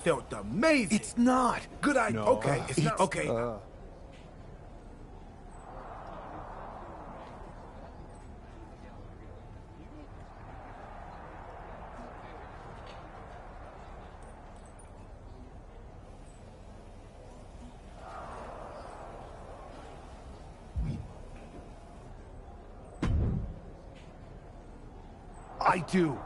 felt amazing. It's not. Good idea. No. Okay, it's not. Okay. I do.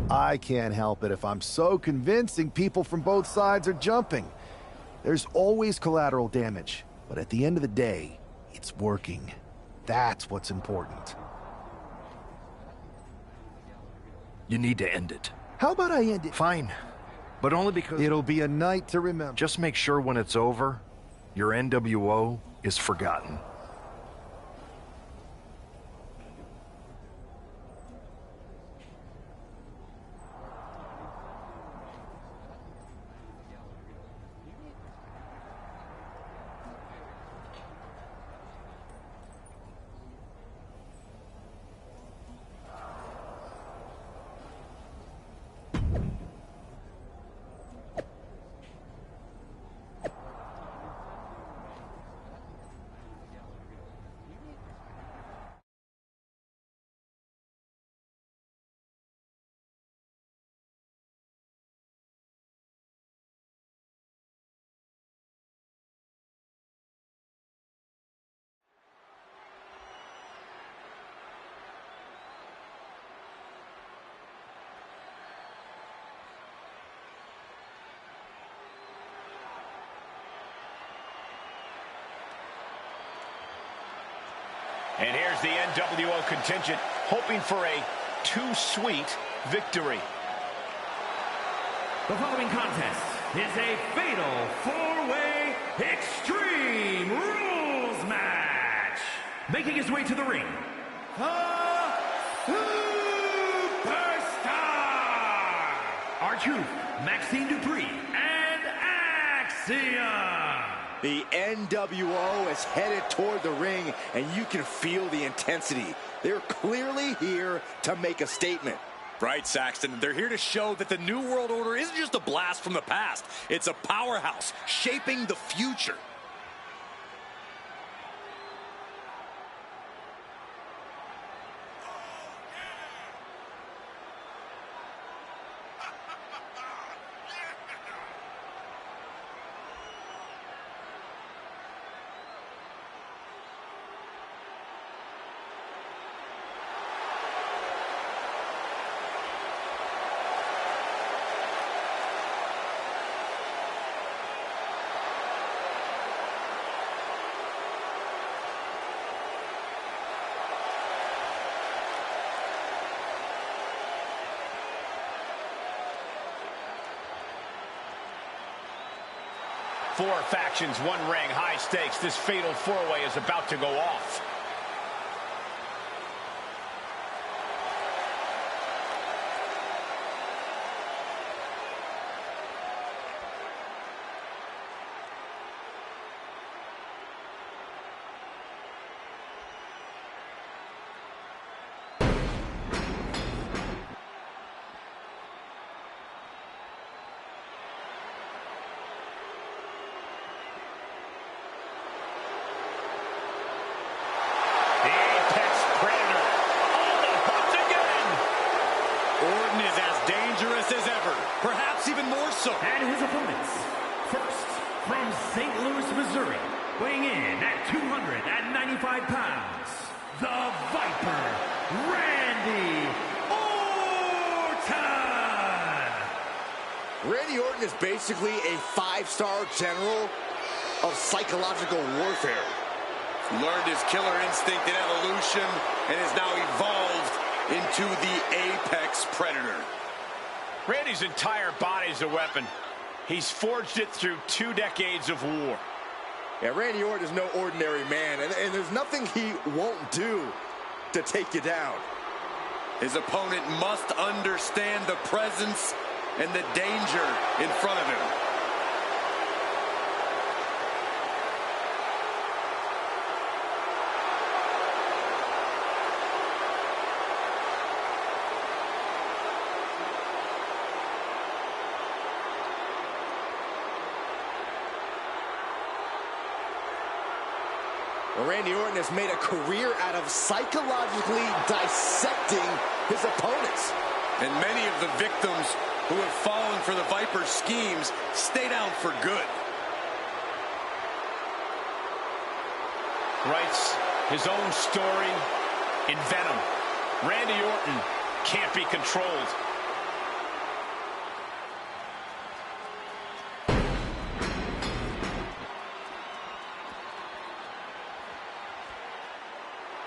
I can't help it if I'm so convincing people from both sides are jumping. There's always collateral damage, but at the end of the day, it's working. That's what's important. You need to end it. How about I end it? Fine, but only because... It'll be a night to remember. Just make sure when it's over, your NWO is forgotten. And here's the NWO contingent, hoping for a too-sweet victory. The following contest is a fatal four-way Extreme Rules match. Making his way to the ring, the Superstar! R-Truth, Maxine Dupree, and Axiom. The NWO is headed toward the ring, and you can feel the intensity. They're clearly here to make a statement. Right, Saxton. They're here to show that the New World Order isn't just a blast from the past. It's a powerhouse shaping the future. Four factions, one ring, high stakes. This fatal four-way is about to go off. As ever, perhaps even more so. And his opponents, first, from St. Louis, Missouri, weighing in at 295 pounds, the Viper, Randy Orton! Randy Orton is basically a five-star general of psychological warfare. Learned his killer instinct in evolution and is now evolved into the apex predator. Randy's entire body's a weapon. He's forged it through 2 decades of war. Yeah, Randy Orton is no ordinary man, and there's nothing he won't do to take you down. His opponent must understand the presence and the danger in front of him. Randy Orton has made a career out of psychologically dissecting his opponents. And many of the victims who have fallen for the Viper's schemes stay down for good. Writes his own story in Venom. Randy Orton can't be controlled.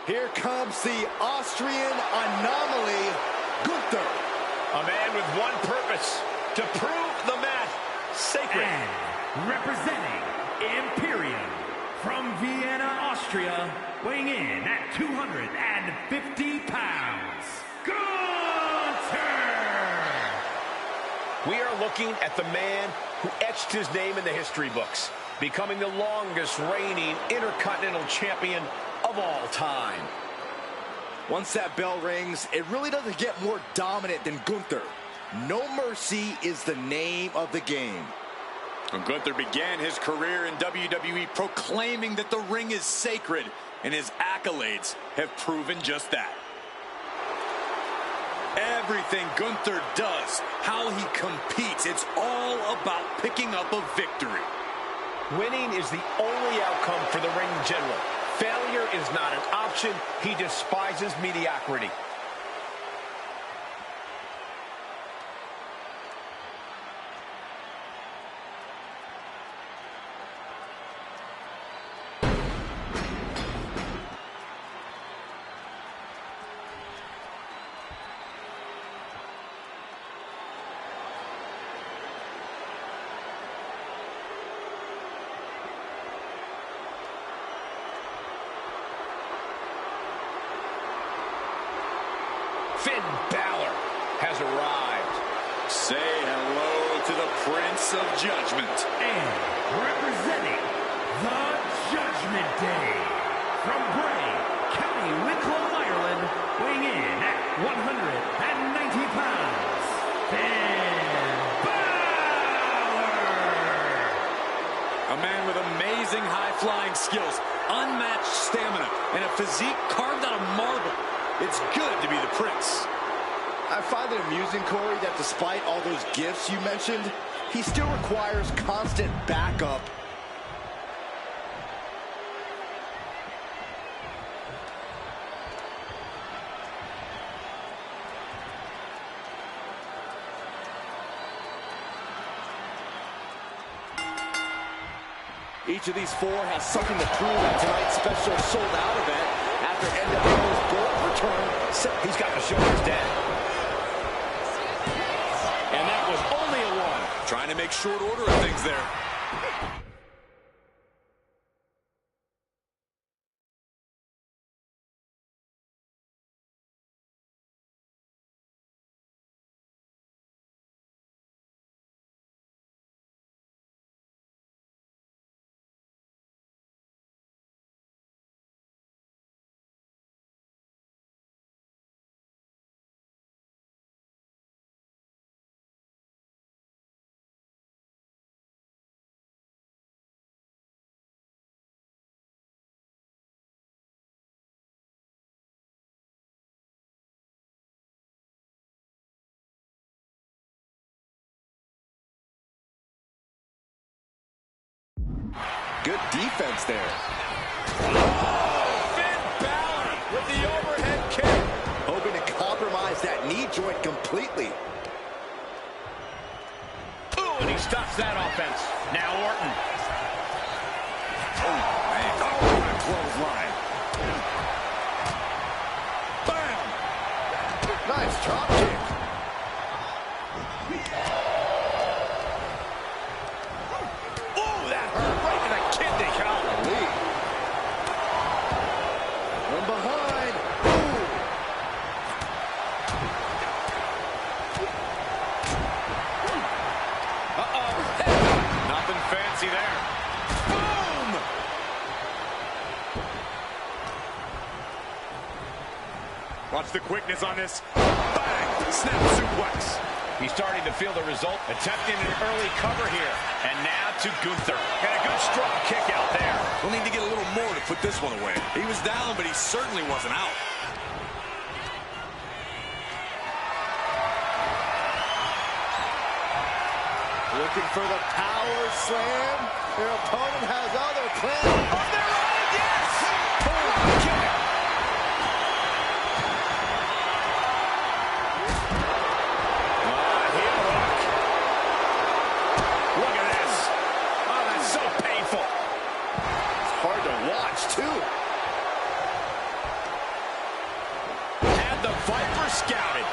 Here comes the Austrian anomaly, Gunther. A man with one purpose, to prove the mat sacred. And representing Imperium from Vienna, Austria, weighing in at 250 pounds, Gunther! We are looking at the man who etched his name in the history books, becoming the longest reigning Intercontinental Champion of all time. Once that bell rings, it really doesn't get more dominant than Gunther. No mercy is the name of the game. And Gunther began his career in WWE proclaiming that the ring is sacred, and his accolades have proven just that. Everything Gunther does, how he competes, it's all about picking up a victory. Winning is the only outcome for the ring general. Failure is not an option. He despises mediocrity. Finn Balor has arrived. Say hello to the Prince of Judgment. And representing the Judgment Day from Bray, County Wicklow, Ireland, weighing in at 190 pounds, Finn Balor! A man with amazing high-flying skills, unmatched stamina, and a physique carved out of marble. It's good to be the Prince. I find it amusing, Corey, that despite all those gifts you mentioned, he still requires constant backup. Each of these four has something to prove at tonight's special sold-out event after NWO's gold return. He's got to show his dad. And that was only a one. Trying to make short order of things there. Good defense there. Oh, Finn Balor with the overhead kick. Hoping to compromise that knee joint completely. Ooh, and he stops that offense. Now Orton. Oh, man. Oh, what a clothesline. Bam! Nice drop kick. Ooh, that hurt right in the kidney. Golly. From behind. Ooh. Uh-oh. Nothing fancy there. Boom! Watch the quickness on this. Bang! Snap suplex. He's starting to feel the result, attempting an early cover here. And now to Gunther. And a good strong kick out there. We'll need to get a little more to put this one away. He was down, but he certainly wasn't out. Looking for the power slam. Their opponent has other plans. On their own, yes! Boom, kick. Heel hook. Look at this. Oh, that's so painful. It's hard to watch, too. Had the Viper scouted.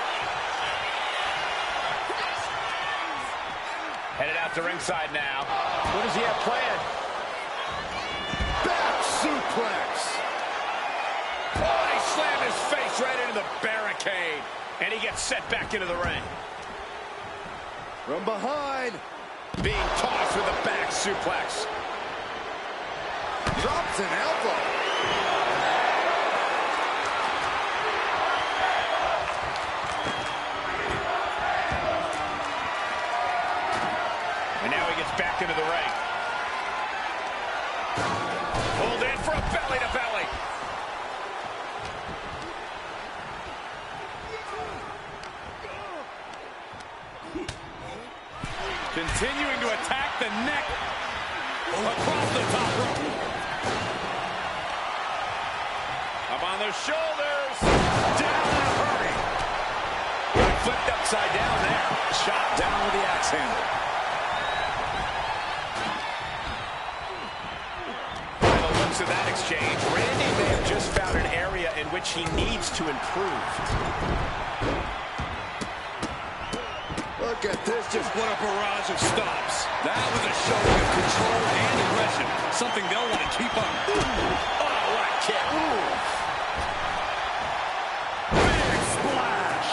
Headed out to ringside now. What does he have planned? Back suplex. Oh, he slammed his face right into the barricade. And he gets set back into the ring. From behind. Being tossed with a back suplex. Drops an elbow. And now he gets back into the ring. Pulled in for a belly-to-belly. Continuing to attack the neck. Across the top rope. Up on the shoulders. Down in a hurry. Got flipped upside down there. Shot down with the axe handle. By the looks of that exchange, Randy may have just found an area in which he needs to improve. Look at this. Just what a barrage of stops. That was a showing of control and aggression. Something they'll want to keep up. Oh, what a kick. Big splash.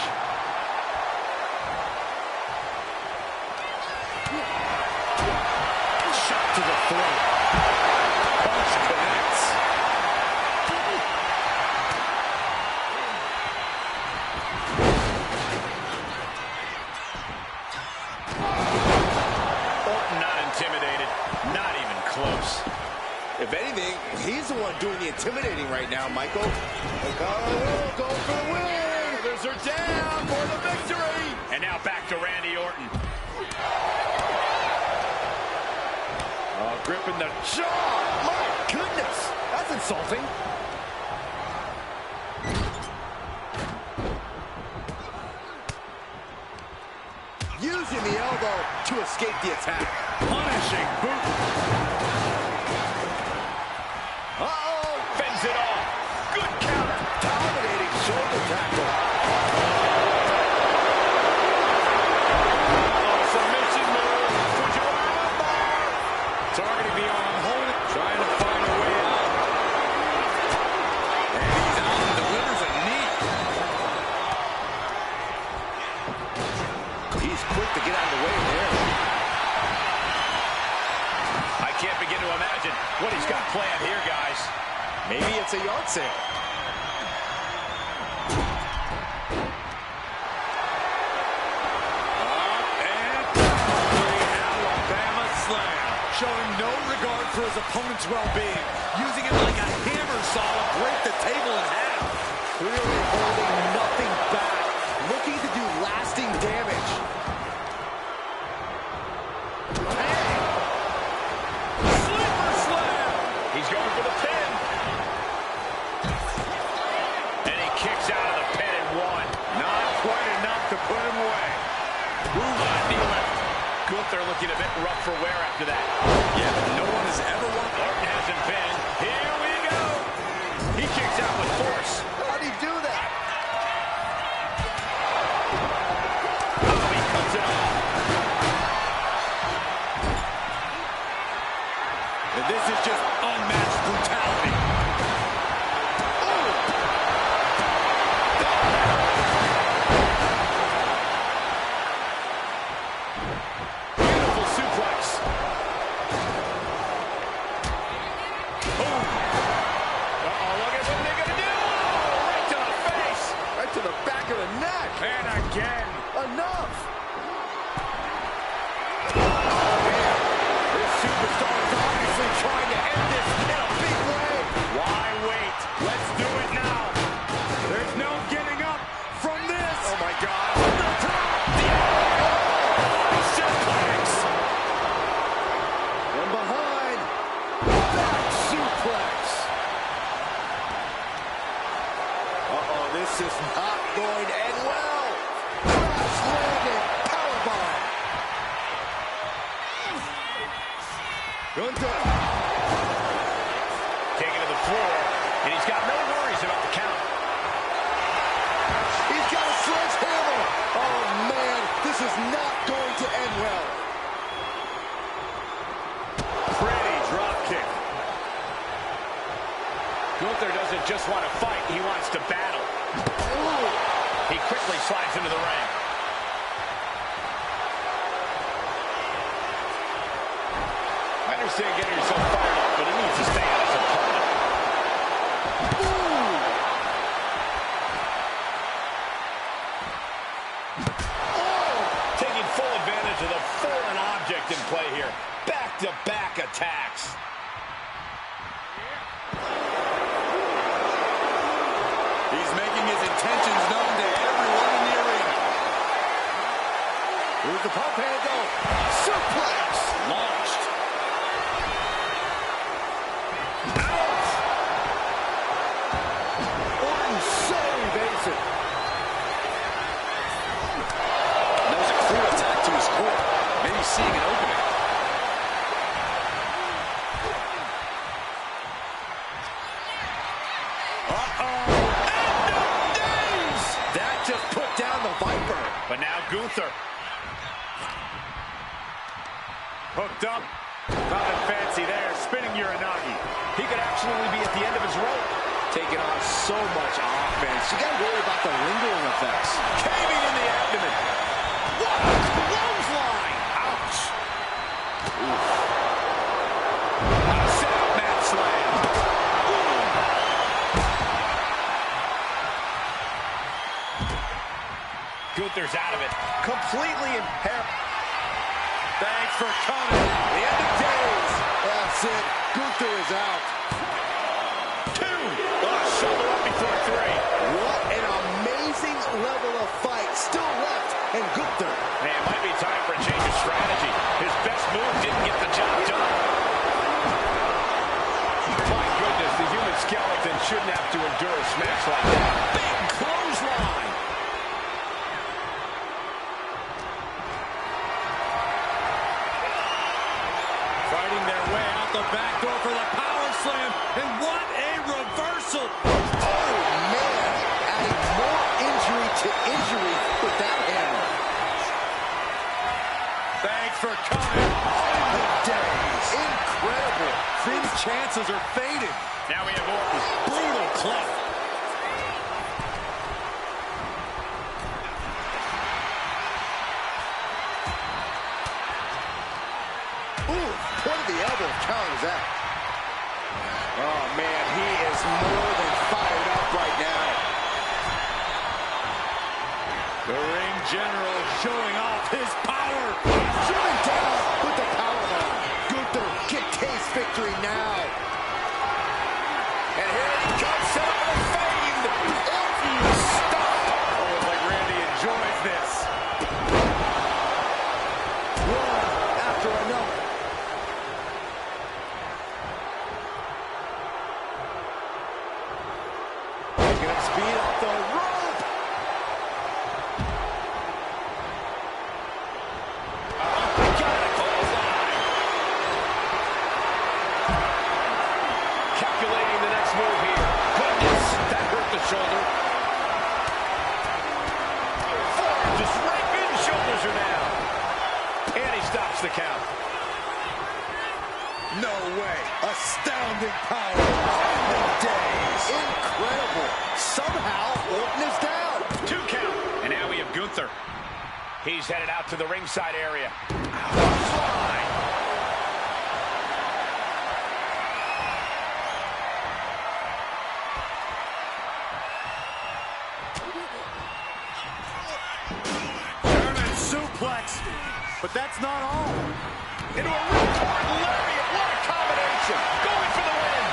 Shot to the throat. Punch connects. Orton not intimidated. Not even close. If anything, he's the one doing the intimidating right now, Michael. Go for the win. Others are down for the victory. And now back to Randy Orton. Oh, gripping the Jaw. My goodness. That's insulting. Using the elbow to escape the attack. Punishing boot. Uh-oh. fends it off. Good counter. Dominating shoulder tackle. Submission move. Fujiwara bar. Targeting the arm, holding it, trying to find a way out. And he's out and delivers a knee. He's quick to get out of the way there. I can't begin to imagine what he's got planned here, guys. Maybe it's a yard sale. Alabama slam. Showing no regard for his opponent's well-being. Using it like a hammer saw to break the table in half. Clearly holding nothing back. Looking to do lasting damage. Sleeper slam. He's going for the pin. And he kicks out of the pin and one. Not quite enough to put him away. Knee lift. Gunther looking a bit rough for wear after that. Yeah, but no one has ever won. Orton hasn't been. Here we go. He kicks out with force. How'd he do that? Oh, he cuts it off. And this is just unmatched brutality. Beautiful suplex. Boom. Uh-oh, look at what they're going to do. Oh, right to the face. Right to the back of the neck. And again. Enough. Oh, man. This This is not going to end well. Crash landing powerbomb. Gunther. Taken to the floor, and he's got no worries about the count. He's got a sledgehammer. Oh, man, this is not going to end well. Pretty drop kick. Gunther doesn't just want to fight, he wants to battle. Ooh. He quickly slides into the ring. I understand getting yourself fired up, but he needs to stay out of his opponent. Ooh. Oh! Taking full advantage of the foreign object in play here. Back-to-back attacks. He's making his intentions known to everyone in the arena. Here's the pump handle. Suplex. Launched. Out. Orton so evasive. That was a clear attack to his core. Maybe seeing an opening. That just put down the Viper. But now Gunther. Hooked up. Nothing fancy there. Spinning Uranagi. He could absolutely be at the end of his rope. Taking on so much offense. You got to worry about the lingering effects. Caving in the abdomen. What a clothesline. Ouch. Oof. A set mat slam. Gunther's out of it. Completely impaired. Thanks for coming. The end of days. That's it. Gunther is out. 2. Shoulder up before 3. What an amazing level of fight still left in Gunther. Hey, it might be time for a change of strategy. His best move didn't get the job done. My goodness, the human skeleton shouldn't have to endure a smash like that. Big clothesline. Fighting their way out the back door for the power slam. And what a reversal. Oh, man. Adding more injury to injury with that hammer. Thanks for coming. The days. Incredible. Finn's chances are fading. Now we have Orton. Brutal clef. Ooh, point of the elbow counters that. Oh, man, he is more than fired up right now. The ring general showing off his power. Shooting down with the powerbomb. Gunther can taste victory now. And here he comes, set up a fade. Orton stop. Almost like Randy enjoys this. One after another. Picking up speed off the rope. Got a clothesline. Calculating the next move here. Goodness, that hurt the shoulder. Forearm just right in, shoulders are down. And he stops the count. No way. Astounding power. Ending days. Incredible. Somehow, Orton is down. 2 count. And now we have Gunther. He's headed out to the ringside area. Fly. German suplex. But that's not all. Into a ripcord lariat. What a combination. Going for the win.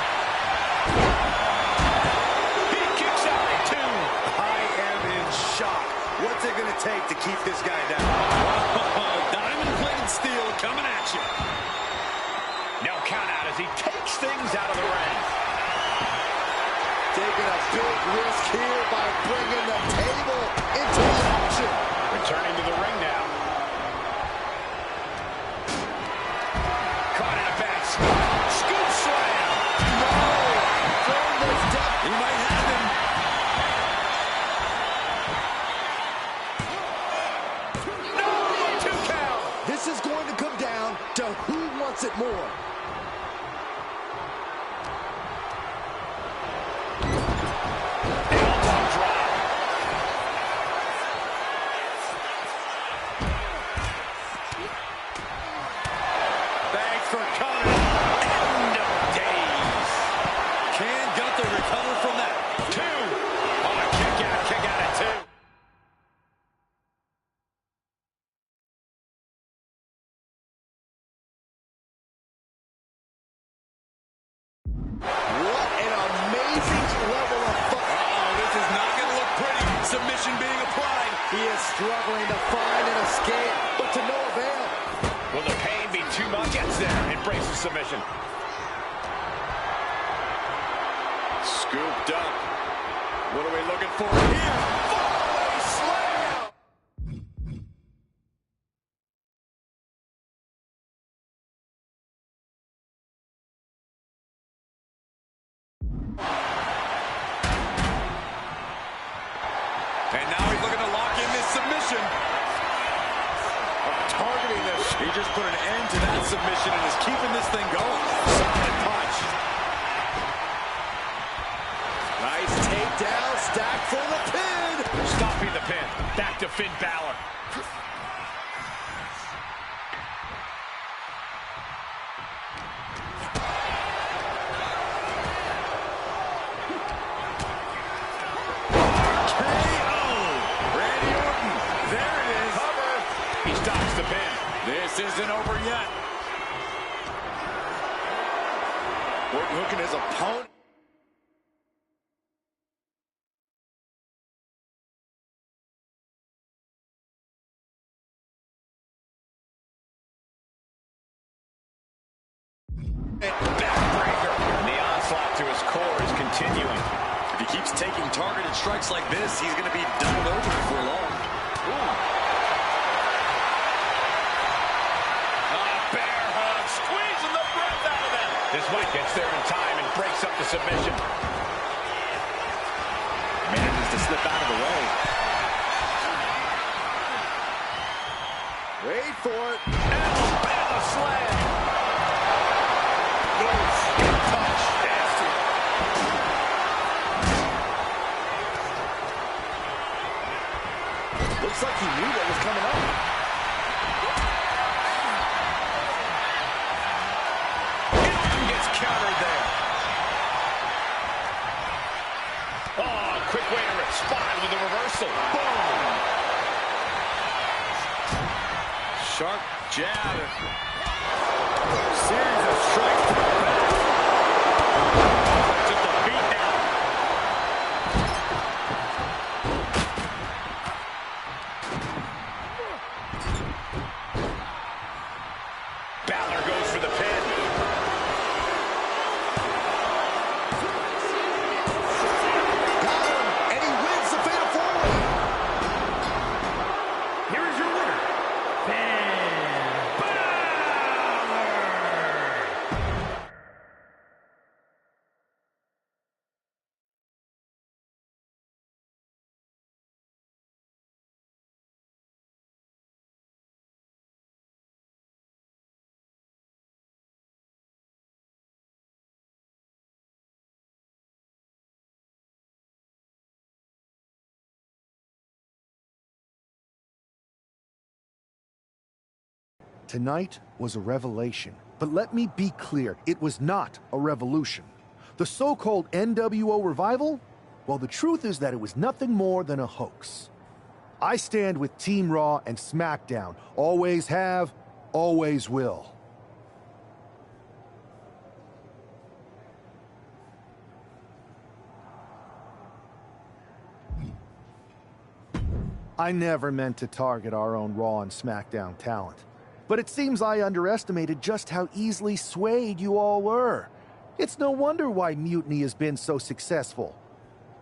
He kicks out at 2. I am in shock. What's it going to take to keep this guy down? Diamond-plated steel coming at you. No count out as he takes things out of the ring. Taking a big risk here by bringing the table into the action. Returning to the ring now. Caught in a bad spot. Scoop slam. No! From the depth. He might have him. No! 2 count. This is going to come down to who wants it more. Elbow drop. Thanks for coming. End of days. Can Gunther recover from that? 2. Oh, kick out at 2. What an amazing level of fun. Uh-oh, this is not going to look pretty. Submission being applied. He is struggling to find an escape, but to no avail. Will the pain be too much? Gets there. Embraces submission. Scooped up. What are we looking for here? Fallaway slam! And now he's looking to lock in this submission. Targeting this. He just put an end to that submission and is keeping this thing going. Solid punch. Nice takedown, stack for the pin. Stopping the pin. Back to Finn Balor. Randy Orton. There it is. Cover. He stops the pin. This isn't over yet. Orton hooking his opponent. Backbreaker. And the onslaught to his core is continuing. If he keeps taking targeted strikes like this, he's going to be doubled over before long. Bear hug. Squeezing the breath out of them. This might gets there in time and breaks up the submission. Manages to slip out of the way. Wait for it. Alabama slam. Loose. Touch. Nasty. Looks like he knew what was coming up. Orton gets countered there. Oh, quick way to respond with a reversal. Boom. Sharp jab. Series of strikes to the back. Just a beat down. Balor goes for the pin. Got him, and he wins the fatal four-way. Here is your winner, Finn Balor. Tonight was a revelation. But let me be clear, it was not a revolution. The so-called NWO revival? Well, the truth is that it was nothing more than a hoax. I stand with Team Raw and SmackDown. Always have, always will. I never meant to target our own Raw and SmackDown talent. But it seems I underestimated just how easily swayed you all were. It's no wonder why Mutiny has been so successful.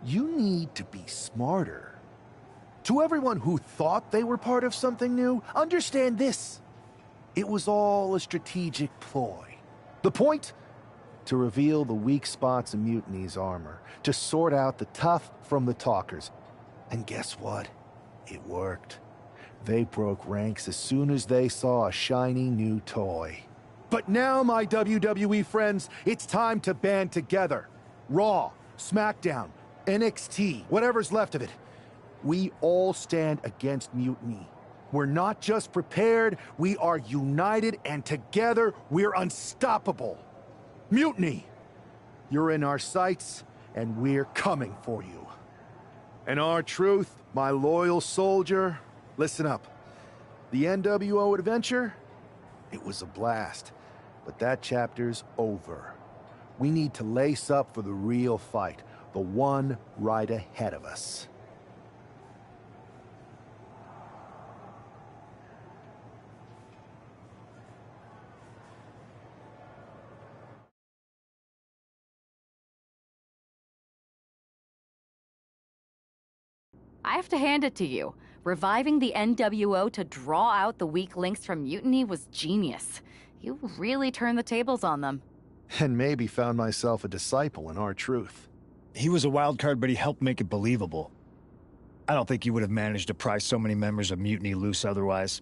You need to be smarter. To everyone who thought they were part of something new, understand this. It was all a strategic ploy. The point? To reveal the weak spots in Mutiny's armor, to sort out the tough from the talkers. And guess what? It worked. They broke ranks as soon as they saw a shiny new toy. But now, my WWE friends, it's time to band together. Raw, SmackDown, NXT, whatever's left of it. We all stand against Mutiny. We're not just prepared, we are united, and together we're unstoppable. Mutiny, you're in our sights, and we're coming for you. And R-Truth, my loyal soldier, listen up. The NWO adventure, it was a blast, but that chapter's over. We need to lace up for the real fight, the one right ahead of us. I have to hand it to you. Reviving the NWO to draw out the weak links from Mutiny was genius. You really turned the tables on them. And maybe found myself a disciple in R-Truth. He was a wild card, but he helped make it believable. I don't think you would have managed to pry so many members of Mutiny loose otherwise.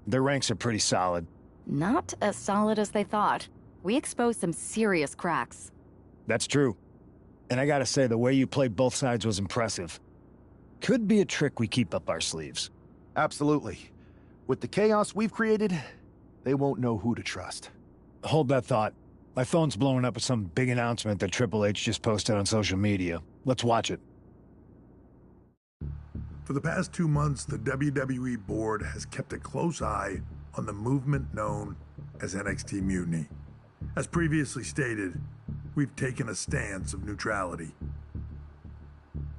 Their ranks are pretty solid. Not as solid as they thought. We exposed some serious cracks. That's true. And I gotta say, the way you played both sides was impressive. Could be a trick we keep up our sleeves. Absolutely. With the chaos we've created, they won't know who to trust. Hold that thought. My phone's blowing up with some big announcement that Triple H just posted on social media. Let's watch it. For the past 2 months, the WWE board has kept a close eye on the movement known as NXT Mutiny. As previously stated, we've taken a stance of neutrality.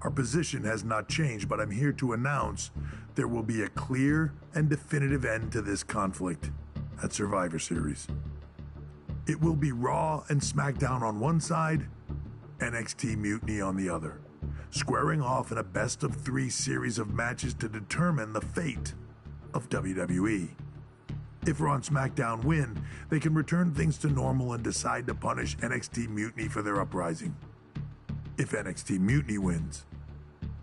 Our position has not changed, but I'm here to announce there will be a clear and definitive end to this conflict at Survivor Series. It will be Raw and SmackDown on one side, NXT Mutiny on the other, squaring off in a best-of-3 series of matches to determine the fate of WWE. If Raw and SmackDown win, they can return things to normal and decide to punish NXT Mutiny for their uprising. If NXT Mutiny wins,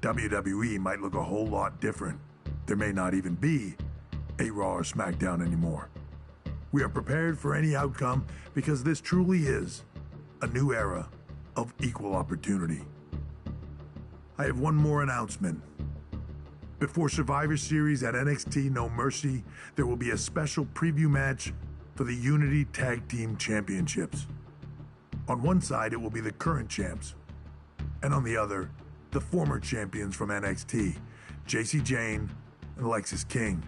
WWE might look a whole lot different. There may not even be a Raw or SmackDown anymore. We are prepared for any outcome because this truly is a new era of equal opportunity. I have one more announcement. Before Survivor Series at NXT No Mercy, there will be a special preview match for the Unity Tag Team Championships. On one side, it will be the current champs, and on the other, the former champions from NXT, JC Jane and Alexis King.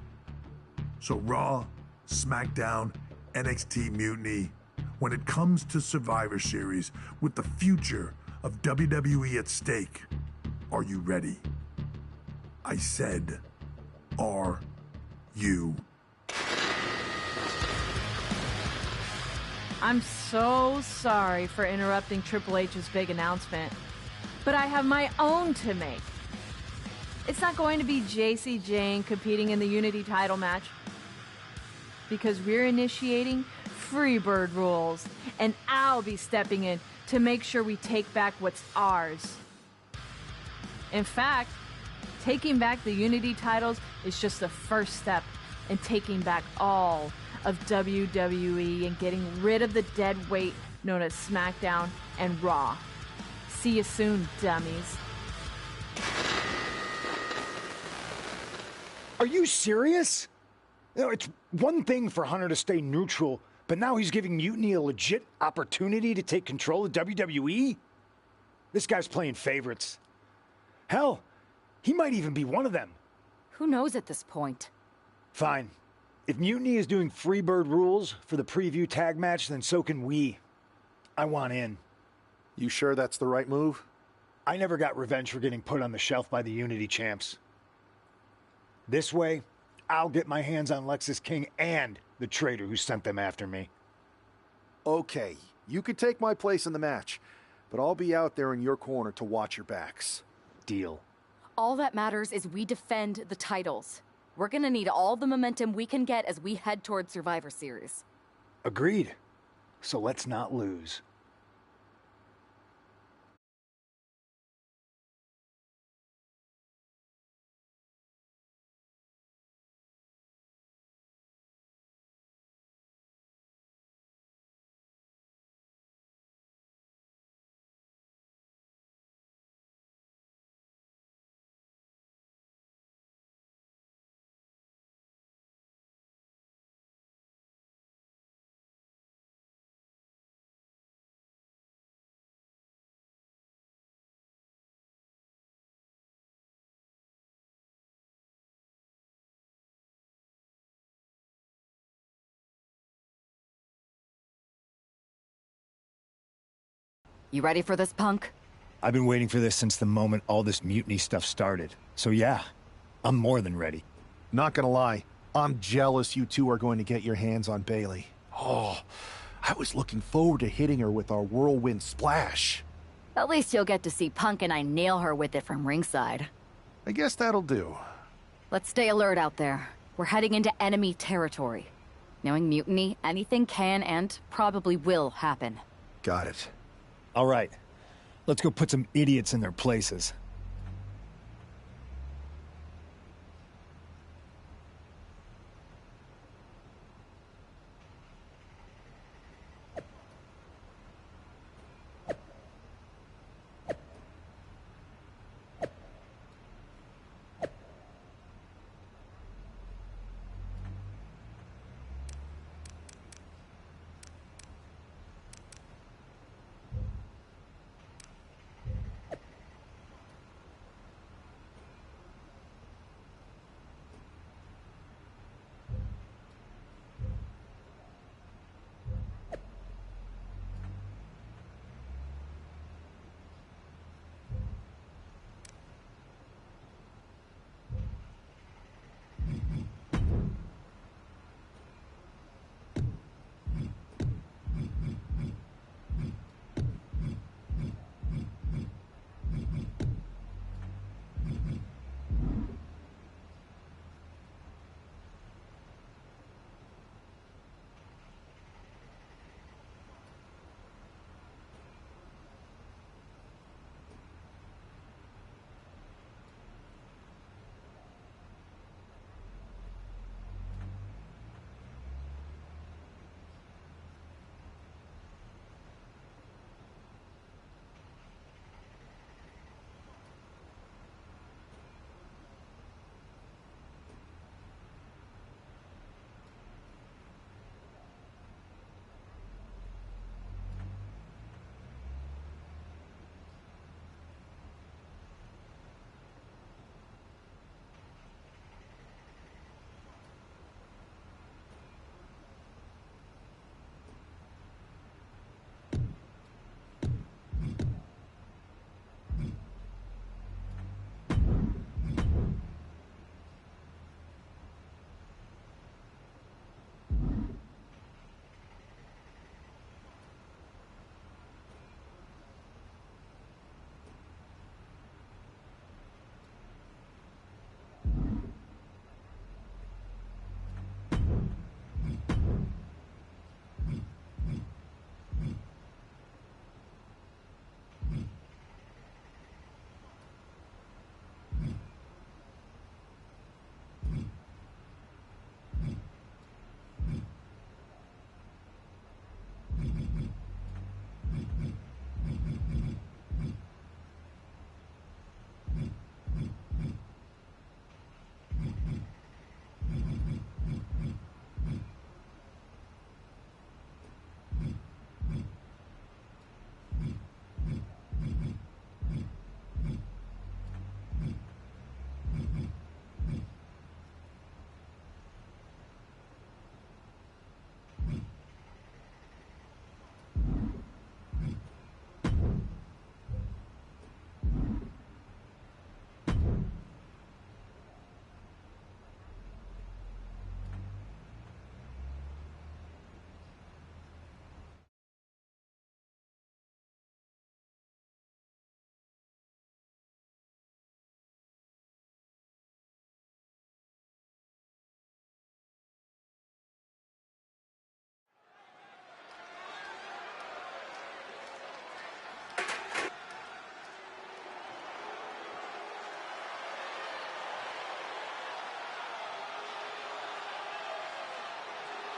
So Raw, SmackDown, NXT Mutiny, when it comes to Survivor Series, with the future of WWE at stake, are you ready? I said, are you? I'm so sorry for interrupting Triple H's big announcement, but I have my own to make. It's not going to be JC Jane competing in the Unity title match, because we're initiating Freebird rules, and I'll be stepping in to make sure we take back what's ours. In fact, taking back the Unity titles is just the first step in taking back all of WWE and getting rid of the dead weight known as SmackDown and Raw. See you soon, dummies. Are you serious? You know, it's one thing for Hunter to stay neutral, but now he's giving Mutiny a legit opportunity to take control of WWE? This guy's playing favorites. Hell, he might even be one of them. Who knows at this point? Fine. If Mutiny is doing Freebird rules for the preview tag match, then so can we. I want in. You sure that's the right move? I never got revenge for getting put on the shelf by the Unity champs. This way, I'll get my hands on Lexis King and the traitor who sent them after me. Okay, you could take my place in the match, but I'll be out there in your corner to watch your backs. deal. All that matters is we defend the titles. We're gonna need all the momentum we can get as we head toward Survivor Series. Agreed. So let's not lose. You ready for this, Punk? I've been waiting for this since the moment all this mutiny stuff started. So yeah, I'm more than ready. Not gonna lie, I'm jealous you two are going to get your hands on Bailey. Oh, I was looking forward to hitting her with our whirlwind splash. At least you'll get to see Punk and I nail her with it from ringside. I guess that'll do. Let's stay alert out there. We're heading into enemy territory. Knowing mutiny, anything can and probably will happen. Got it. All right, let's go put some idiots in their places.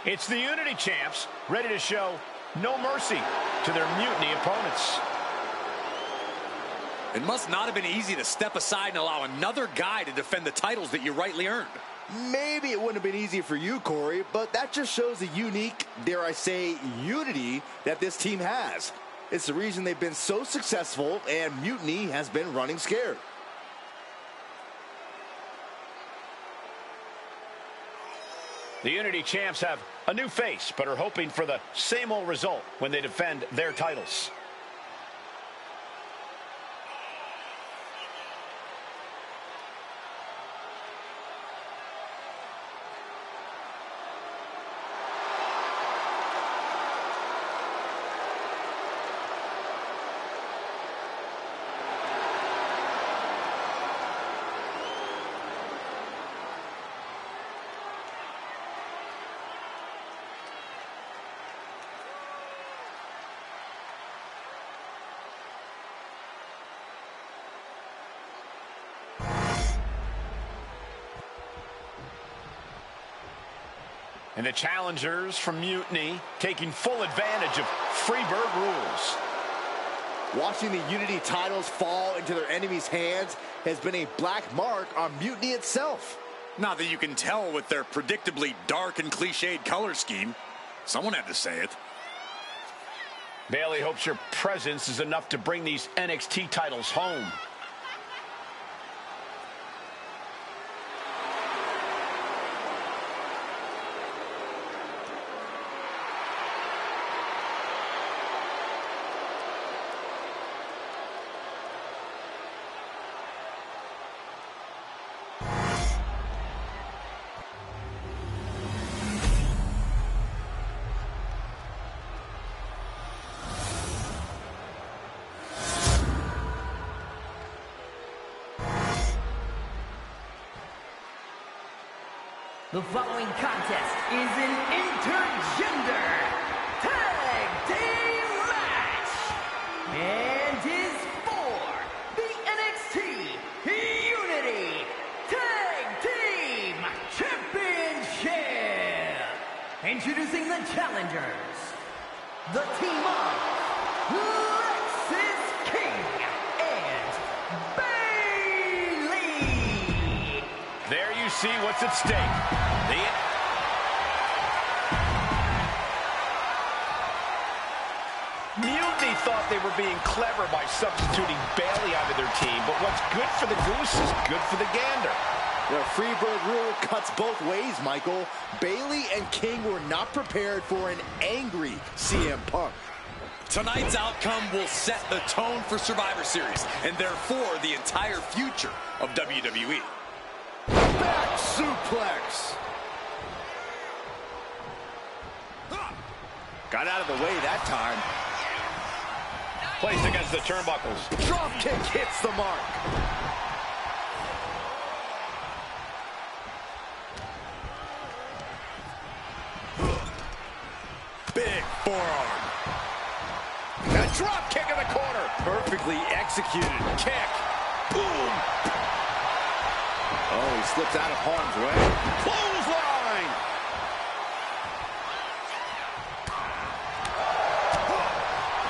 It's the Unity champs, ready to show no mercy to their Mutiny opponents. It must not have been easy to step aside and allow another guy to defend the titles that you rightly earned. Maybe it wouldn't have been easy for you, Corey, but that just shows the unique, dare I say, unity that this team has. It's the reason they've been so successful, and Mutiny has been running scared. The Unity champs have a new face, but are hoping for the same old result when they defend their titles. And the challengers from Mutiny taking full advantage of Freebird rules. Watching the Unity titles fall into their enemies' hands has been a black mark on Mutiny itself. Not that you can tell with their predictably dark and cliched color scheme. Someone had to say it. Bailey hopes your presence is enough to bring these NXT titles home. The following contest is an intergender tag team match and is for the NXT Unity Tag Team Championship. Introducing the challengers, the team of Lexis King and Bayley. There you see what's at stake. Mutiny thought they were being clever by substituting Bayley out of their team, but what's good for the goose is good for the gander. The Freebird rule cuts both ways, Michael. Bayley and King were not prepared for an angry CM Punk. Tonight's outcome will set the tone for Survivor Series, and therefore the entire future of WWE. Back suplex. Got out of the way that time. Placed against the turnbuckles. Drop kick hits the mark. Big forearm. A drop kick in the corner. Perfectly executed. Kick. Boom. Oh, he slips out of harm's way. Clothesline.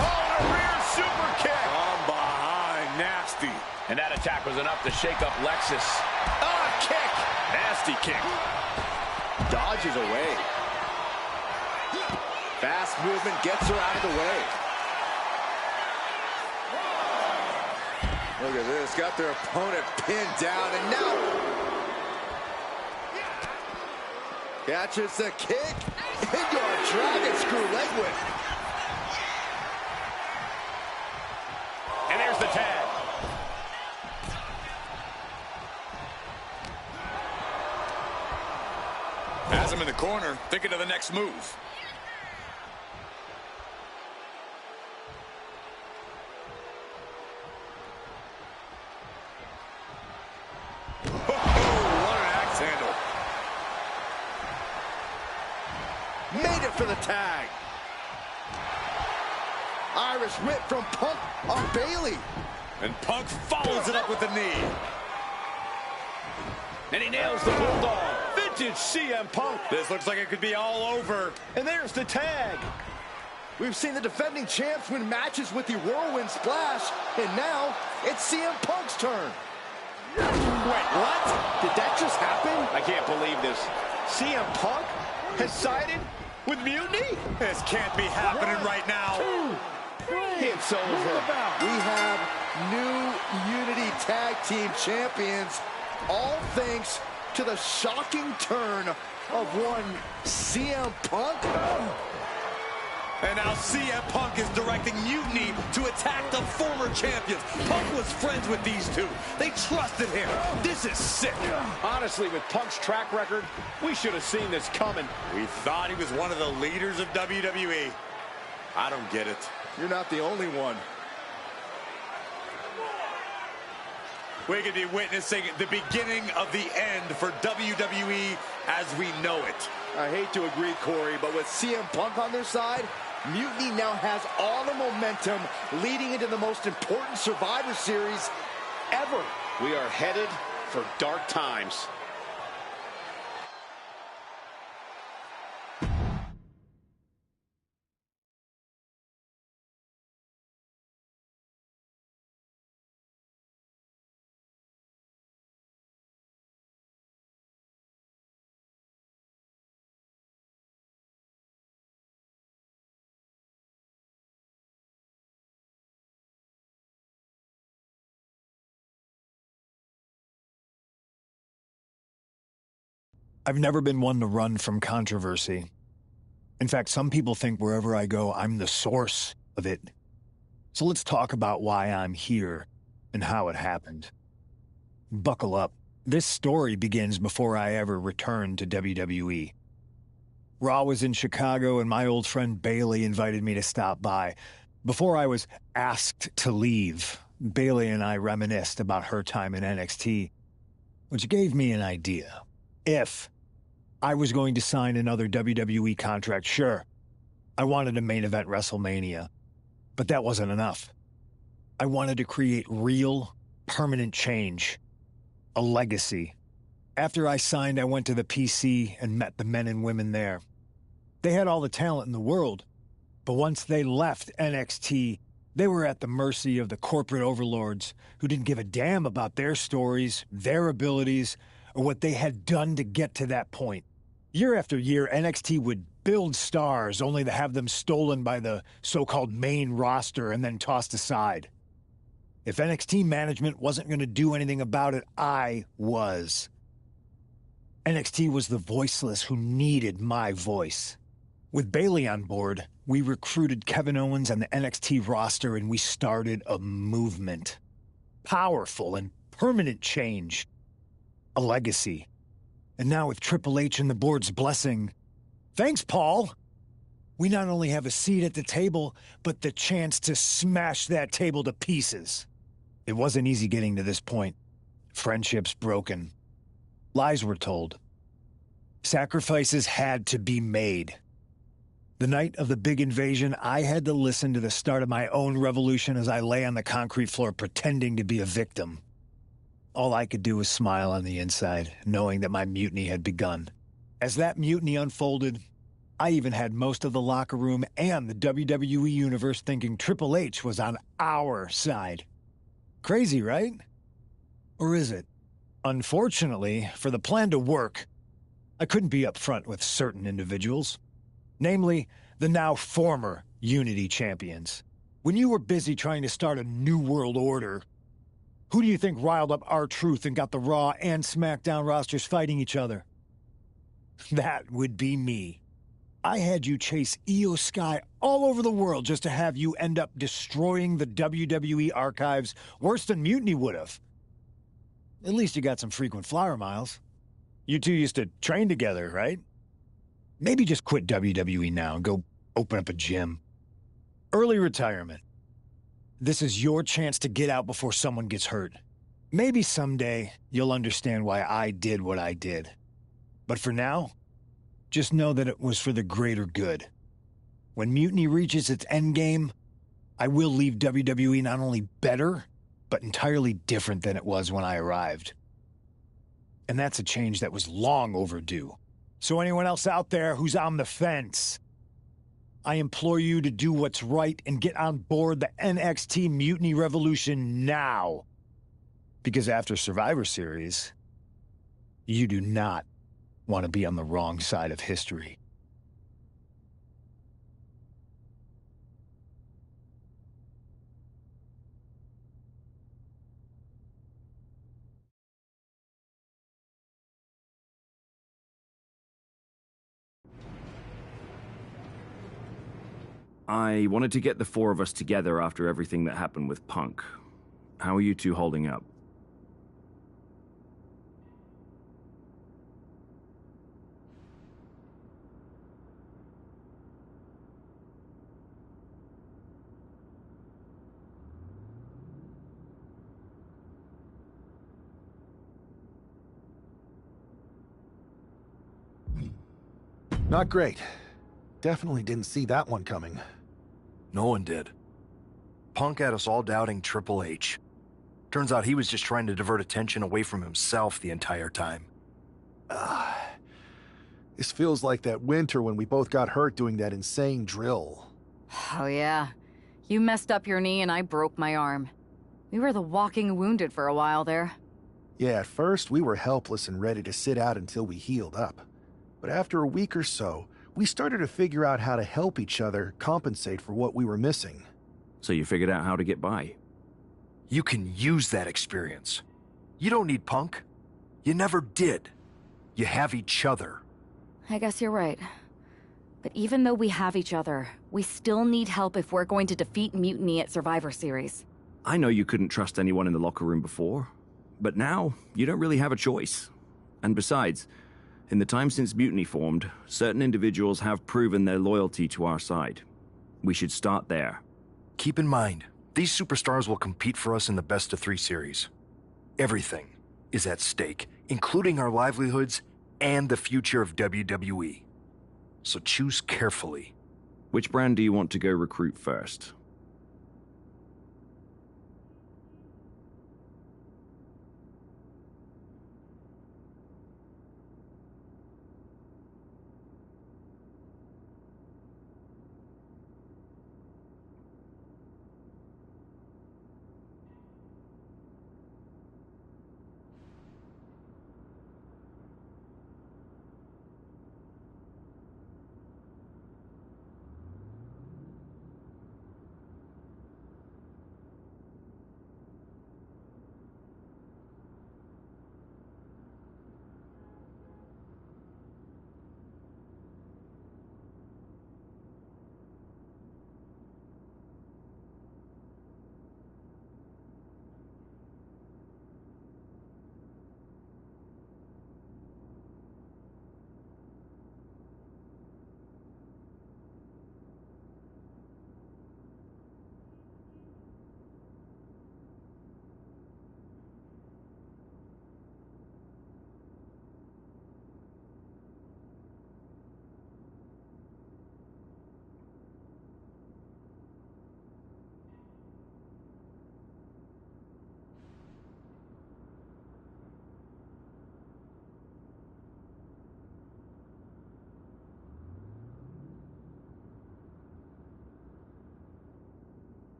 Oh, a rear super kick. From behind. Nasty. And that attack was enough to shake up Lexis. Kick. Nasty kick. Dodges away. Fast movement gets her out of the way. Look at this. Got their opponent pinned down, and now catches the kick into a dragon screw leg whip. And there's the tag. Has him in the corner, thinking of the next move. Made it for the tag. Irish whip from Punk on Bayley. And Punk follows it up with the knee. And he nails the Bulldog. Vintage Vintage CM Punk. This looks like it could be all over. And there's the tag. We've seen the defending champs win matches with the whirlwind splash, and now it's CM Punk's turn. Wait, what? Did that just happen? I can't believe this. CM Punk has sided with Mutiny? This can't be happening right now. It's over. We have new Unity Tag Team Champions, all thanks to the shocking turn of one CM Punk. And now CM Punk is directing Mutiny to attack the former champions. Punk was friends with these two. They trusted him. This is sick. Honestly, with Punk's track record, we should have seen this coming. We thought he was one of the leaders of WWE. I don't get it. You're not the only one. We could be witnessing the beginning of the end for WWE as we know it. I hate to agree, Corey, but with CM Punk on their side, Mutiny now has all the momentum leading into the most important Survivor Series ever. We are headed for dark times. I've never been one to run from controversy. In fact, some people think wherever I go, I'm the source of it. So let's talk about why I'm here and how it happened. Buckle up. This story begins before I ever returned to WWE. Raw was in Chicago and my old friend Bailey invited me to stop by. Before I was asked to leave, Bailey and I reminisced about her time in NXT, which gave me an idea. If I was going to sign another WWE contract, sure, I wanted a main event WrestleMania, but that wasn't enough. I wanted to create real, permanent change, a legacy. After I signed, I went to the PC and met the men and women there. They had all the talent in the world, but once they left NXT, they were at the mercy of the corporate overlords who didn't give a damn about their stories, their abilities, or what they had done to get to that point. Year after year, NXT would build stars only to have them stolen by the so-called main roster and then tossed aside. If NXT management wasn't going to do anything about it, I was. NXT was the voiceless who needed my voice. With Bailey on board, we recruited Kevin Owens and the NXT roster and we started a movement. Powerful and permanent change. A legacy. And now with Triple H and the board's blessing, thanks, Paul! We not only have a seat at the table, but the chance to smash that table to pieces. It wasn't easy getting to this point. Friendships broken. Lies were told. Sacrifices had to be made. The night of the big invasion, I had to listen to the start of my own revolution as I lay on the concrete floor pretending to be a victim. All I could do was smile on the inside, knowing that my mutiny had begun. As that mutiny unfolded, I even had most of the locker room and the WWE Universe thinking Triple H was on our side. Crazy, right? Or is it? Unfortunately, for the plan to work, I couldn't be upfront with certain individuals. Namely, the now former Unity champions. When you were busy trying to start a new world order, who do you think riled up R-Truth and got the Raw and SmackDown rosters fighting each other? That would be me. I had you chase Io Sky all over the world just to have you end up destroying the WWE archives worse than Mutiny would have. At least you got some frequent flyer miles. You two used to train together, right? Maybe just quit WWE now and go open up a gym. Early retirement. This is your chance to get out before someone gets hurt. Maybe someday you'll understand why I did what I did. But for now, just know that it was for the greater good. When Mutiny reaches its endgame, I will leave WWE not only better, but entirely different than it was when I arrived. And that's a change that was long overdue. So anyone else out there who's on the fence, I implore you to do what's right and get on board the NXT Mutiny Revolution now. Because after Survivor Series, you do not want to be on the wrong side of history. I wanted to get the four of us together after everything that happened with Punk. How are you two holding up? Not great. Definitely didn't see that one coming. No one did. Punk had us all doubting Triple H. Turns out he was just trying to divert attention away from himself the entire time. This feels like that winter when we both got hurt doing that insane drill. Oh, yeah. You messed up your knee and I broke my arm. We were the walking wounded for a while there. Yeah, at first we were helpless and ready to sit out until we healed up. But after a week or so, we started to figure out how to help each other compensate for what we were missing. So you figured out how to get by? You can use that experience. You don't need Punk. You never did. You have each other. I guess you're right. But even though we have each other, we still need help if we're going to defeat Mutiny at Survivor Series. I know you couldn't trust anyone in the locker room before, but now you don't really have a choice. And besides, in the time since Mutiny formed, certain individuals have proven their loyalty to our side. We should start there. Keep in mind, these superstars will compete for us in the best-of-3 series. Everything is at stake, including our livelihoods and the future of WWE. So choose carefully. Which brand do you want to go recruit first?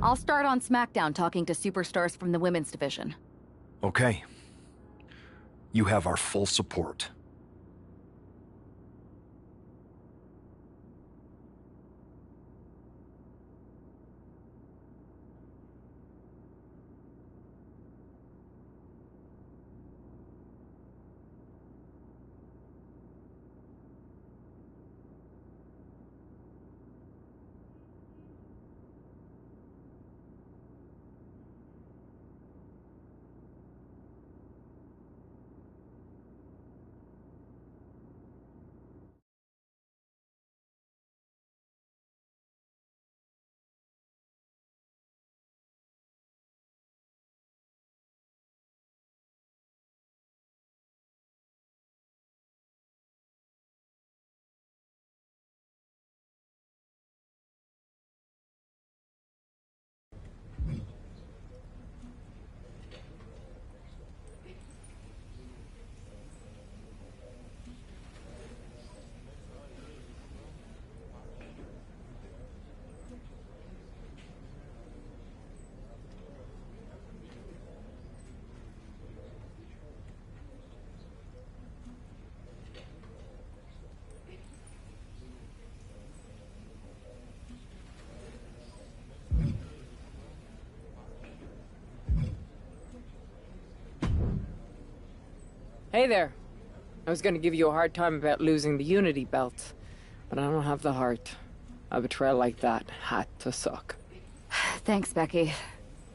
I'll start on SmackDown talking to superstars from the women's division. Okay. You have our full support. Hey there. I was gonna give you a hard time about losing the Unity belt, but I don't have the heart. A betrayal like that had to suck. Thanks, Becky.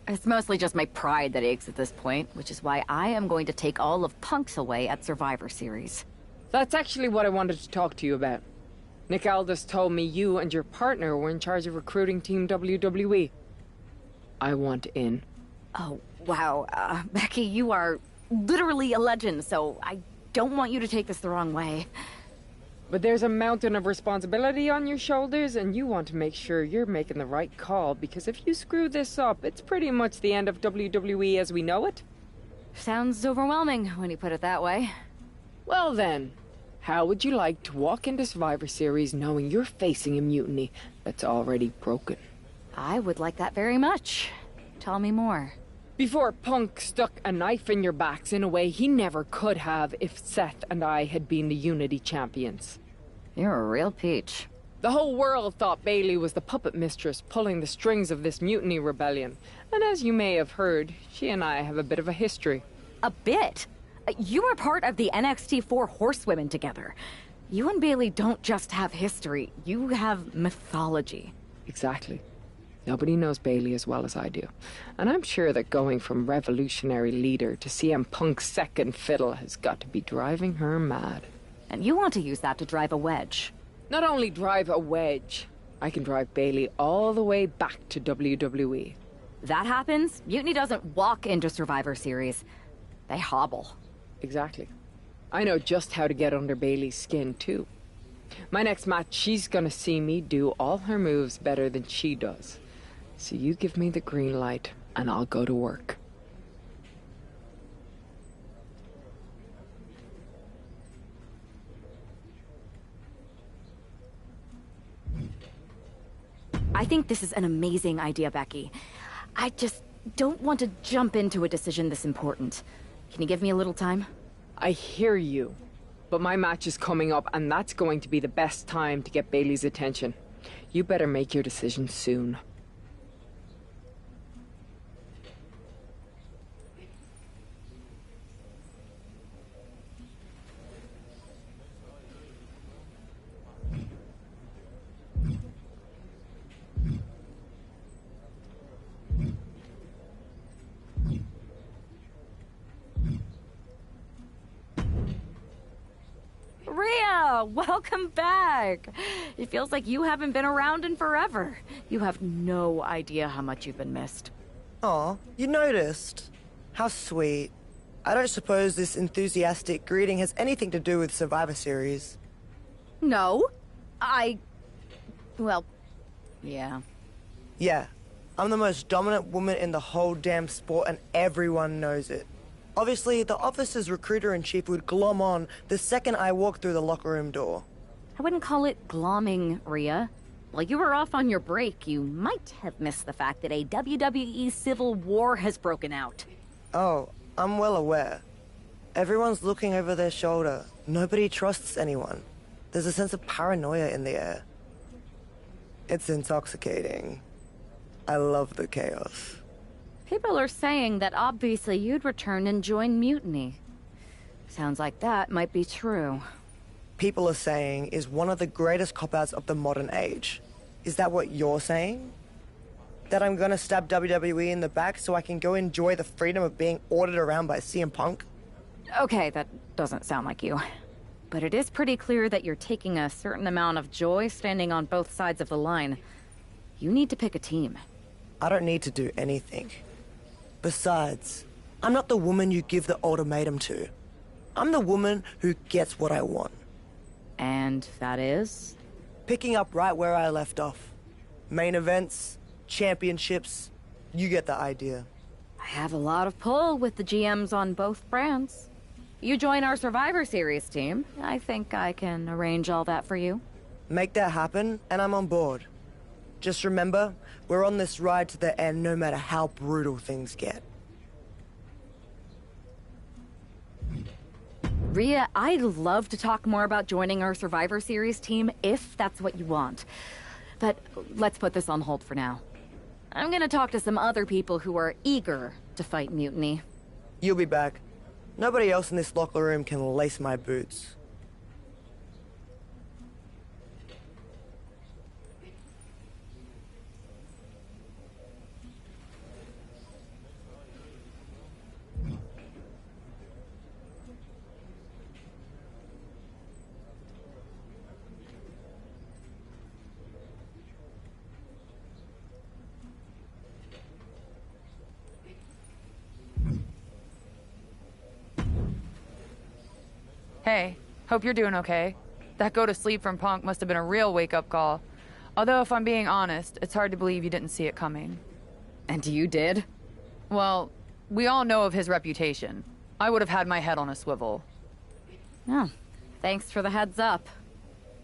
It's mostly just my pride that aches at this point, which is why I am going to take all of Punk's away at Survivor Series. That's actually what I wanted to talk to you about. Nick Aldis told me you and your partner were in charge of recruiting Team WWE. I want in. Oh, wow. Becky, you are literally a legend, so I don't want you to take this the wrong way. But there's a mountain of responsibility on your shoulders, and you want to make sure you're making the right call, because if you screw this up, it's pretty much the end of WWE as we know it. Sounds overwhelming when you put it that way. Well then, how would you like to walk into Survivor Series knowing you're facing a mutiny that's already broken? I would like that very much. Tell me more. Before Punk stuck a knife in your backs in a way he never could have if Seth and I had been the Unity champions. You're a real peach. The whole world thought Bayley was the puppet mistress pulling the strings of this mutiny rebellion. And as you may have heard, she and I have a bit of a history. A bit? You were part of the NXT 4 Horsewomen together. You and Bayley don't just have history, you have mythology. Exactly. Nobody knows Bayley as well as I do. And I'm sure that going from revolutionary leader to CM Punk's second fiddle has got to be driving her mad. And you want to use that to drive a wedge. Not only drive a wedge, I can drive Bayley all the way back to WWE. That happens, Mutiny doesn't walk into Survivor Series. They hobble. Exactly. I know just how to get under Bayley's skin, too. My next match, she's gonna see me do all her moves better than she does. So you give me the green light, and I'll go to work. I think this is an amazing idea, Becky. I just don't want to jump into a decision this important. Can you give me a little time? I hear you, but my match is coming up, and that's going to be the best time to get Bayley's attention. You better make your decision soon. Rhea, welcome back. It feels like you haven't been around in forever. You have no idea how much you've been missed. Aw, you noticed? How sweet. I don't suppose this enthusiastic greeting has anything to do with Survivor Series. No. Well, yeah. Yeah, I'm the most dominant woman in the whole damn sport and everyone knows it. Obviously, the office's recruiter-in-chief would glom on the second I walk through the locker room door. I wouldn't call it glomming, Rhea. While you were off on your break, you might have missed the fact that a WWE civil war has broken out. Oh, I'm well aware. Everyone's looking over their shoulder. Nobody trusts anyone. There's a sense of paranoia in the air. It's intoxicating. I love the chaos. People are saying that obviously you'd return and join Mutiny. Sounds like that might be true. People are saying is one of the greatest cop-outs of the modern age. Is that what you're saying? That I'm gonna stab WWE in the back so I can go enjoy the freedom of being ordered around by CM Punk? Okay, that doesn't sound like you. But it is pretty clear that you're taking a certain amount of joy standing on both sides of the line. You need to pick a team. I don't need to do anything. Besides, I'm not the woman you give the ultimatum to. I'm the woman who gets what I want. And that is? Picking up right where I left off. Main events, championships, you get the idea. I have a lot of pull with the GMs on both brands. You join our Survivor Series team. I think I can arrange all that for you. Make that happen, and I'm on board. Just remember, we're on this ride to the end no matter how brutal things get. Rhea, I'd love to talk more about joining our Survivor Series team if that's what you want. But let's put this on hold for now. I'm gonna talk to some other people who are eager to fight Mutiny. You'll be back. Nobody else in this locker room can lace my boots. Hey, hope you're doing okay. That go to sleep from Punk must have been a real wake-up call. Although, if I'm being honest, it's hard to believe you didn't see it coming. And you did? Well, we all know of his reputation. I would have had my head on a swivel. Oh, thanks for the heads up.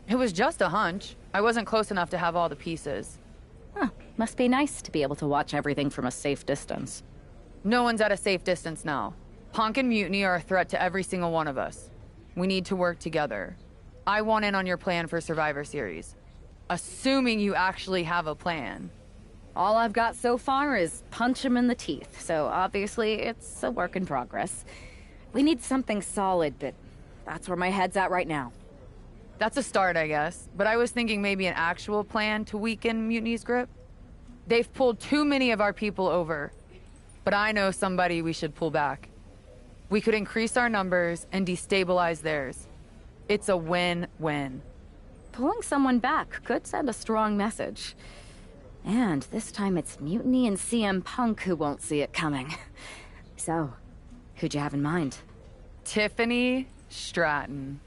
It was just a hunch. I wasn't close enough to have all the pieces. Huh, must be nice to be able to watch everything from a safe distance. No one's at a safe distance now. Punk and Mutiny are a threat to every single one of us. We need to work together. I want in on your plan for Survivor Series. Assuming you actually have a plan. All I've got so far is punch him in the teeth, so obviously it's a work in progress. We need something solid, but that's where my head's at right now. That's a start, I guess. But I was thinking maybe an actual plan to weaken Mutiny's grip. They've pulled too many of our people over. But I know somebody we should pull back. We could increase our numbers and destabilize theirs. It's a win-win. Pulling someone back could send a strong message. And this time it's Mutiny and CM Punk who won't see it coming. So, who'd you have in mind? Tiffany Stratton.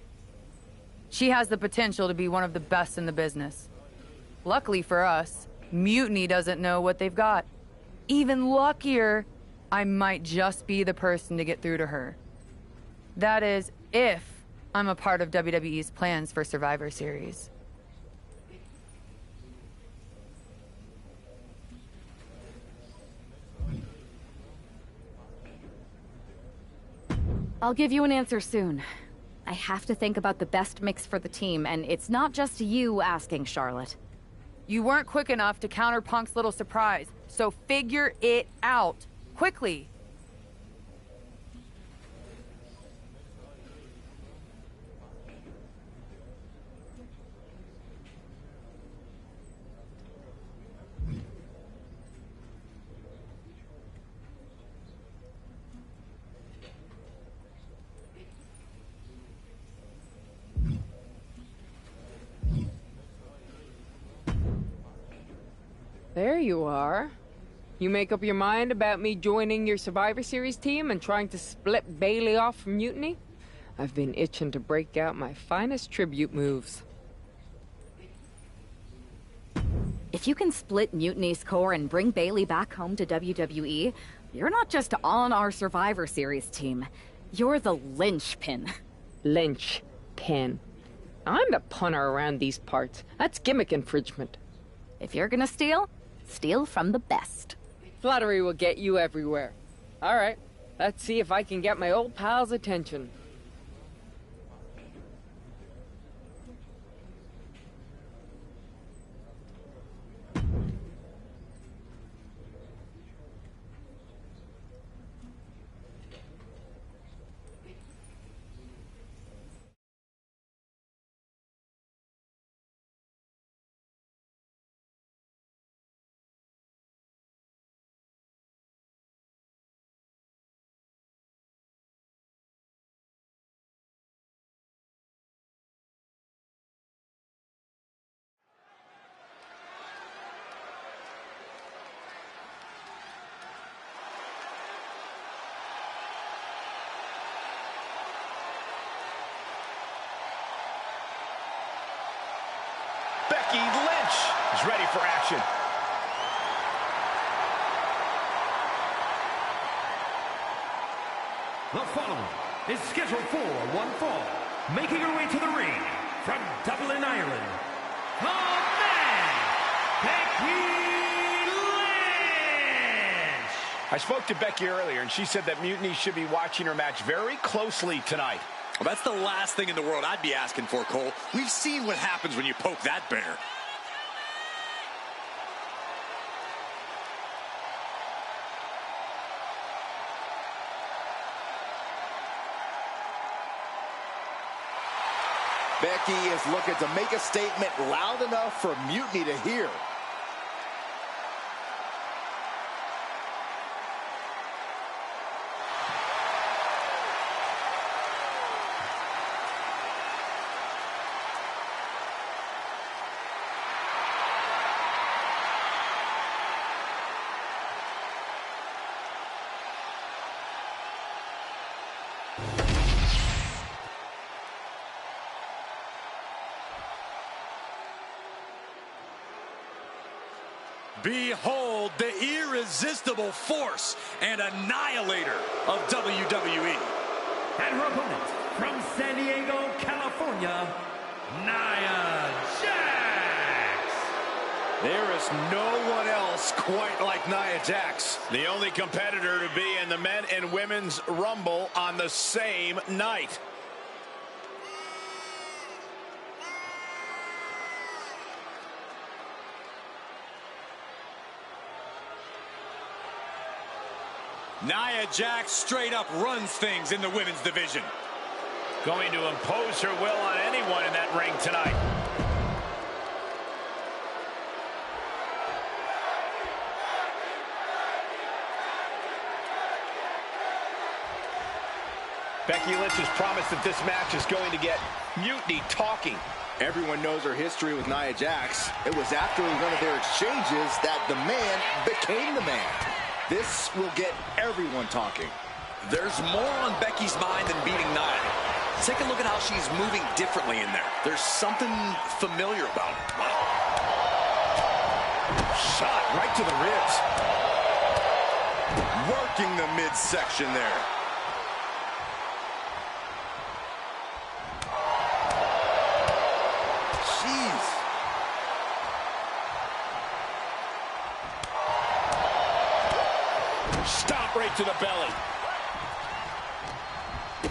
She has the potential to be one of the best in the business. Luckily for us, Mutiny doesn't know what they've got. Even luckier, I might just be the person to get through to her. That is, if I'm a part of WWE's plans for Survivor Series. I'll give you an answer soon. I have to think about the best mix for the team, and it's not just you asking, Charlotte. You weren't quick enough to counter Punk's little surprise, so figure it out. Quickly. There you are. You make up your mind about me joining your Survivor Series team and trying to split Bailey off from Mutiny? I've been itching to break out my finest tribute moves. If you can split Mutiny's core and bring Bailey back home to WWE, you're not just on our Survivor Series team. You're the linchpin. Linchpin. I'm the punter around these parts. That's gimmick infringement. If you're gonna steal, steal from the best. Flattery will get you everywhere. All right, let's see if I can get my old pal's attention. Becky Lynch is ready for action. The following is scheduled for one fall. Making her way to the ring from Dublin, Ireland, the man, Becky Lynch! I spoke to Becky earlier, and she said that Mutiny should be watching her match very closely tonight. Well, that's the last thing in the world I'd be asking for, Cole. We've seen what happens when you poke that bear. Becky is looking to make a statement loud enough for Mutiny to hear. Behold the irresistible force and annihilator of WWE. And her opponent from San Diego, California, Nia Jax. There is no one else quite like Nia Jax. The only competitor to be in the men and women's Rumble on the same night. Nia Jax straight up runs things in the women's division. Going to impose her will on anyone in that ring tonight. Becky Lynch has promised that this match is going to get Mutiny talking. Everyone knows her history with Nia Jax. It was after one of their exchanges that the man became the man. This will get everyone talking. There's more on Becky's mind than beating Nia. Take a look at how she's moving differently in there. There's something familiar about it. Wow. Shot right to the ribs. Working the midsection there. Jeez. Stomp right to the belly.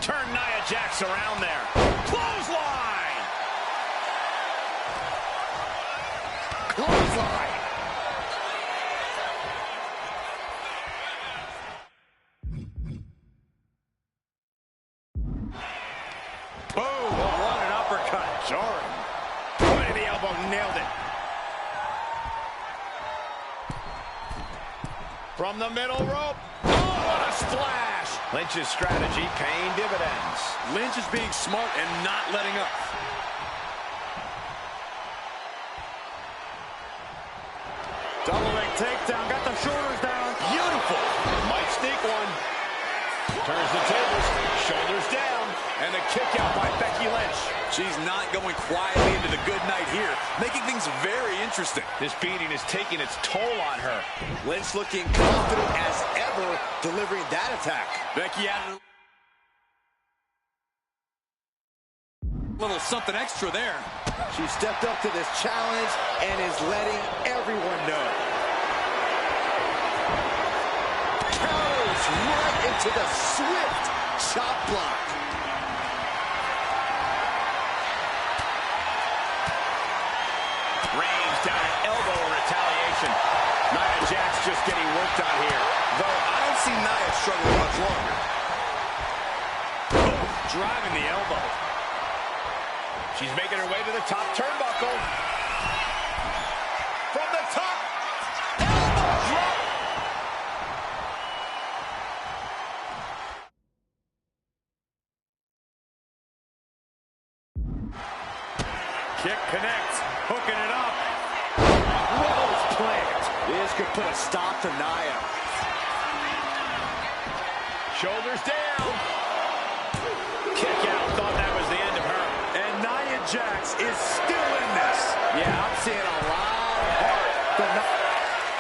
Turn Nia Jax around there. Clothesline! Clothesline! Boom! What an uppercut. Jarring. Point of the elbow, nailed it. From the middle rope. Oh, what a splash! Lynch's strategy paying dividends. Lynch is being smart and not letting up. Double leg takedown, got the shoulders down. Beautiful. Might sneak one. Turns the tables, shoulders down, and a kick out by Becky Lynch. She's not going quietly into the good night here, making things very interesting. This beating is taking its toll on her. Lynch looking confident as ever, delivering that attack. Becky added a little something extra there. She stepped up to this challenge and is letting everyone everyone know. Counters right into the swift chop block. Range down an elbow in retaliation. Nia Jax just getting worked on here. Though I don't see Nia struggling much longer. Driving the elbow. She's making her way to the top turnbuckle. From the top. Elbow drop. Kick connects. Hooking it up. Rose plant. This could put a stop to Nia. Shoulders down. Kick out. Thought that was the end of her. And Nia Jax is still in this. Yeah, I'm seeing a lot of heart from Nia.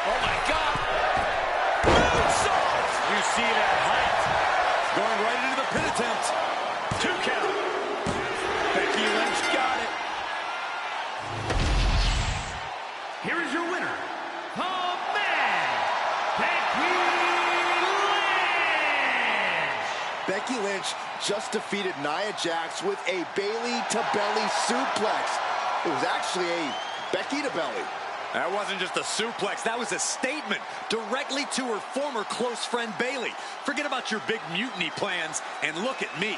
Oh my God. Moonsault. You see that height. Going right into the pin attempt. 2 count. Becky Lynch got it. Here is your winner, the man, Becky Lynch. Becky Lynch just defeated Nia Jax with a Bayley-to-belly suplex. It was actually a Becky-to-belly. That wasn't just a suplex. That was a statement directly to her former close friend, Bayley. Forget about your big mutiny plans and look at me.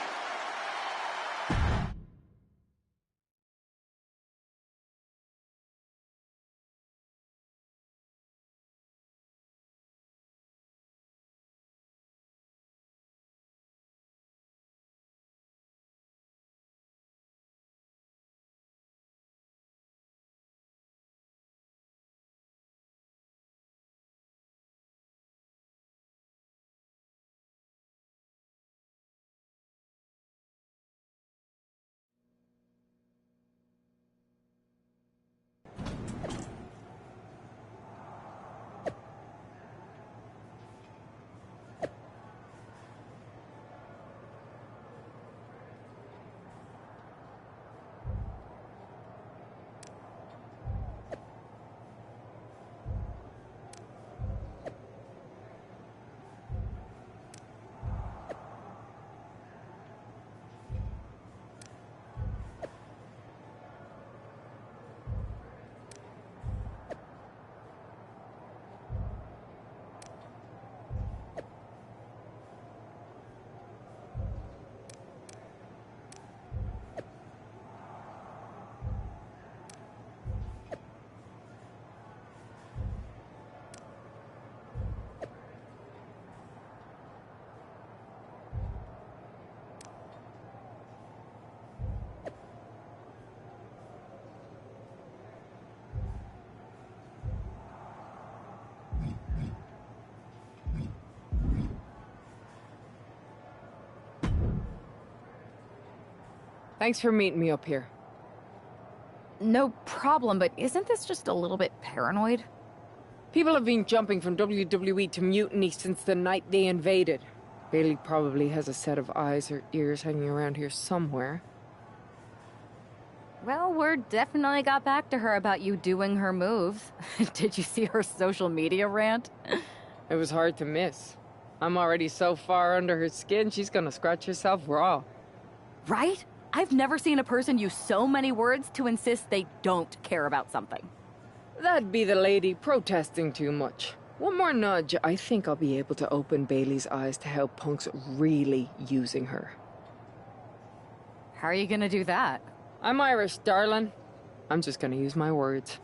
Thanks for meeting me up here. No problem, but isn't this just a little bit paranoid? People have been jumping from WWE to Mutiny since the night they invaded. Bayley probably has a set of eyes or ears hanging around here somewhere. Well, word definitely got back to her about you doing her moves. Did you see her social media rant? It was hard to miss. I'm already so far under her skin, she's gonna scratch herself raw. Right? I've never seen a person use so many words to insist they don't care about something. That'd be the lady protesting too much. One more nudge, I think I'll be able to open Bayley's eyes to how Punk's really using her. How are you gonna do that? I'm Irish, darling. I'm just gonna use my words.